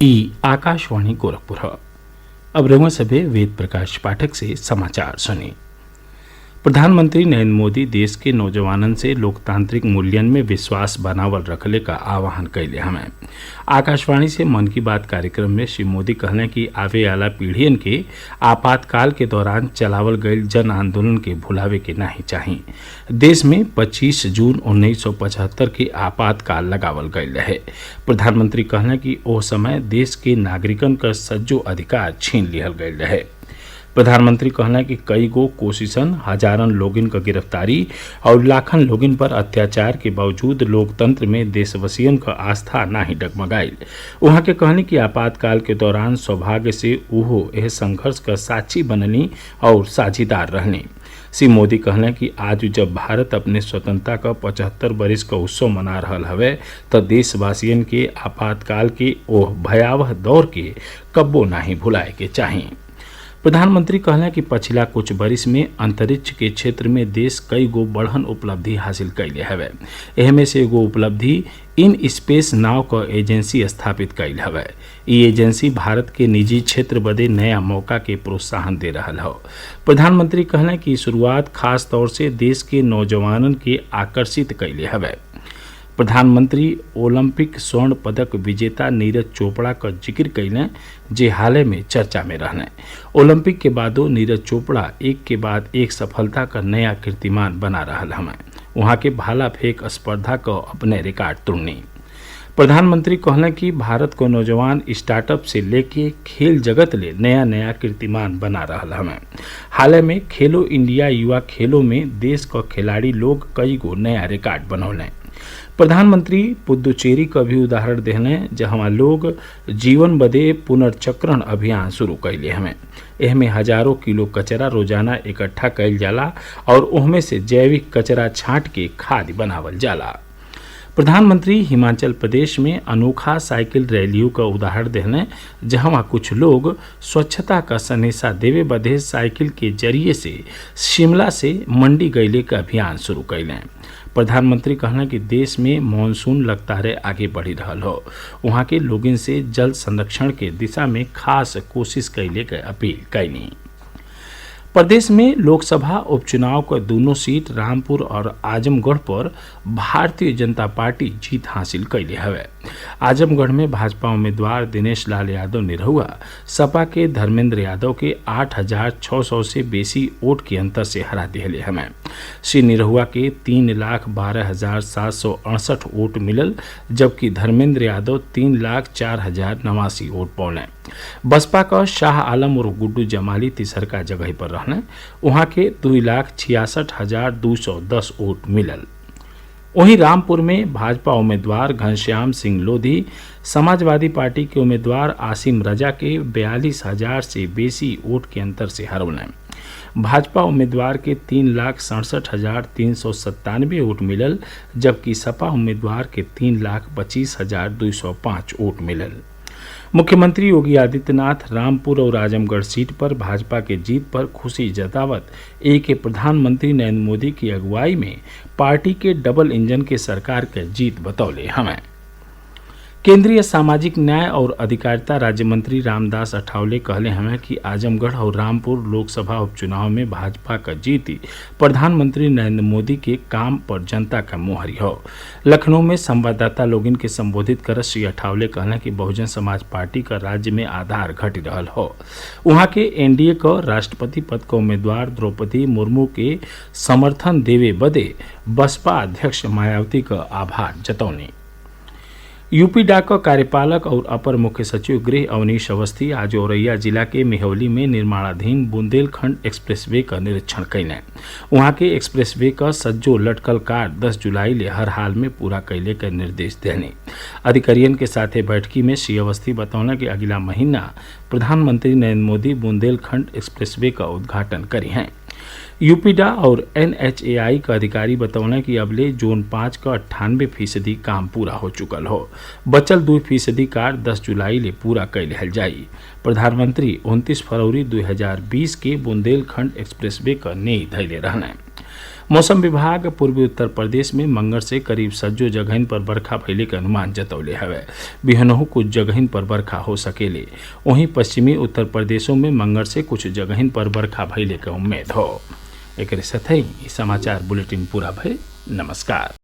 ई आकाशवाणी गोरखपुर। अब रउआ सभे वेद प्रकाश पाठक से समाचार सुनी। प्रधानमंत्री नरेंद्र मोदी देश के नौजवानन से लोकतांत्रिक मूल्यन में विश्वास बनावल रखले का आह्वान कैले हमें। आकाशवाणी से मन की बात कार्यक्रम में श्री मोदी कहले कि आवे वाला पीढ़ियन के आपातकाल के दौरान चलावल गईल जन आंदोलन के भुलावे के नहीं चाहिए। देश में 25 जून 1975 के आपातकाल लगावल गईल रहे। प्रधानमंत्री कहले कि ओ समय देश के नागरिकन का सज्जो अधिकार छीन लिहल गईल रहे। प्रधानमंत्री कहना कि कई गो कोशिशन, हजारन लोगिन क गिरफ्तारी और लाखन लोगिन पर अत्याचार के बावजूद लोकतंत्र में देशवासियन क आस्था नाही डगमगाइल। वहाँ के कहनी कि आपातकाल के दौरान सौभाग्य से उहो यह संघर्ष का साक्षी बननी और साझीदार रहनी। श्री मोदी कहले कि आज जब भारत अपने स्वतंत्रता का 75 बरिस का उत्सव मना रहल हवे तो देशवासियन के आपातकाल के ओह भयावह दौर के कब्बो नाही भुलाए के चाहिए। प्रधानमंत्री कहले कि पिछला कुछ बरिस में अंतरिक्ष के क्षेत्र में देश कई गो बढ़न उपलब्धि हासिल कैले हवे। एहमे से एगो उपलब्धि इन स्पेस नाव क एजेंसी स्थापित कैल हवे। ई एजेंसी भारत के निजी क्षेत्र बदे नया मौका के प्रोत्साहन दे रहल हौ। प्रधानमंत्री कहले कि शुरुआत खास तौर से देश के नौजवानन के आकर्षित कैले हवे। प्रधानमंत्री ओलंपिक स्वर्ण पदक विजेता नीरज चोपड़ा का जिक्र कैले, जे हाल में चर्चा में रहने। ओलंपिक के बादो नीरज चोपड़ा एक के बाद एक सफलता का नया कीर्तिमान बना रहल हमें। वहाँ के भाला फेंक स्पर्धा का अपने रिकॉर्ड तोड़नी। प्रधानमंत्री कहले कि भारत को नौजवान स्टार्टअप से लेके खेल जगत ले नया नया कीर्तिमान बना रहल हमें। हाल में खेलो इंडिया युवा खेलों में देश का खिलाड़ी लोग कई गो नया रिकॉर्ड बनौले। प्रधानमंत्री पुदुचेरी का भी उदाहरण देहले, जहाँ लोग जीवन बदे पुनर्चक्रण अभियान शुरू कैले हमें। एहमे हजारों किलो कचरा रोजाना इकट्ठा कैल जाला और उहमे से जैविक कचरा छांट के खाद बनावल जाला। प्रधानमंत्री हिमाचल प्रदेश में अनोखा साइकिल रैलियों का उदाहरण देने, जहाँ कुछ लोग स्वच्छता का संदेशा देवे बदे साइकिल के जरिए से शिमला से मंडी गैले का अभियान शुरू कैले। प्रधानमंत्री कहना कि देश में मानसून लगातार आगे बढ़ी रहल हो। वहाँ के लोगन से जल संरक्षण के दिशा में खास कोशिश कैले के अपील कैनी। प्रदेश में लोकसभा उपचुनाव का दोनों सीट रामपुर और आजमगढ़ पर भारतीय जनता पार्टी जीत हासिल कैले हवे। आजमगढ़ में भाजपा उम्मीदवार दिनेश लाल यादव निरहुआ सपा के धर्मेंद्र यादव के 8,600 से बेसी वोट के अंतर से हरा दिले हमें। श्री निरहुआ के 3,12,768 वोट मिलल, जबकि धर्मेंद्र यादव 3,04,089 वोट पौने। बसपा का शाह आलम और गुड्डू जमाली तीसरका जगह पर रहने। वहाँ के 2,66,210 वोट मिलल। वहीं रामपुर में भाजपा उम्मीदवार घनश्याम सिंह लोधी समाजवादी पार्टी के उम्मीदवार आसिम रजा के 42,000 से बेसी वोट के अंतर से हरौने। भाजपा उम्मीदवार के 3,67,397 वोट मिलल, जबकि सपा उम्मीदवार के 3,25,205 वोट मिलल। मुख्यमंत्री योगी आदित्यनाथ रामपुर और आजमगढ़ सीट पर भाजपा के जीत पर खुशी जतावत एक प्रधानमंत्री नरेंद्र मोदी की अगुवाई में पार्टी के डबल इंजन के सरकार के जीत बतौले हमें। केंद्रीय सामाजिक न्याय और अधिकारिता राज्य मंत्री रामदास अठावले कहले हमें कि आजमगढ़ और रामपुर लोकसभा उपचुनाव में भाजपा का जीत प्रधानमंत्री नरेंद्र मोदी के काम पर जनता का मोहरी हो। लखनऊ में संवाददाता लोगिन के संबोधित कर श्री अठावले कहले कि बहुजन समाज पार्टी का राज्य में आधार घट रहल हो। वहाँ के एनडीए का राष्ट्रपति पद का उम्मीदवार द्रौपदी मुर्मू के समर्थन देवे बदे बसपा अध्यक्ष मायावती का आभार जतौनी। यूपी डा का कार्यपालक और अपर मुख्य सचिव गृह अवनीश अवस्थी आज औरैया जिला के मेहौली में निर्माणाधीन बुंदेलखंड एक्सप्रेसवे का निरीक्षण कैले। वहाँ के एक्सप्रेसवे का सज्जो लटकल कार्य 10 जुलाई ले हर हाल में पूरा कैले के निर्देश देने। अधिकारियों के साथ बैठकी में श्री अवस्थी बतौना कि अगला महीना प्रधानमंत्री नरेंद्र मोदी बुंदेलखंड एक्सप्रेसवे का उद्घाटन करी हैं। यूपीडा और एनएचएआई का अधिकारी बतौना कि अबले जोन 5 का 98% काम पूरा हो चुकल हो। बचल 2% कार्य 10 जुलाई ले पूरा कैल जाई। प्रधानमंत्री 29 फरवरी 2020 के बुंदेलखंड एक्सप्रेसवे का नींव धैले रहने। मौसम विभाग पूर्वी उत्तर प्रदेश में मंगल से करीब सज्जो जगहन पर बरखा भइले के अनुमान जतौले हवे। बिहनहु कुछ जगहन पर बरखा हो सकेले। वहीं पश्चिमी उत्तर प्रदेशों में मंगल से कुछ जगहन पर बरखा भइले के उम्मीद हो। एकरे साथ ही समाचार बुलेटिन पूरा भइल। नमस्कार।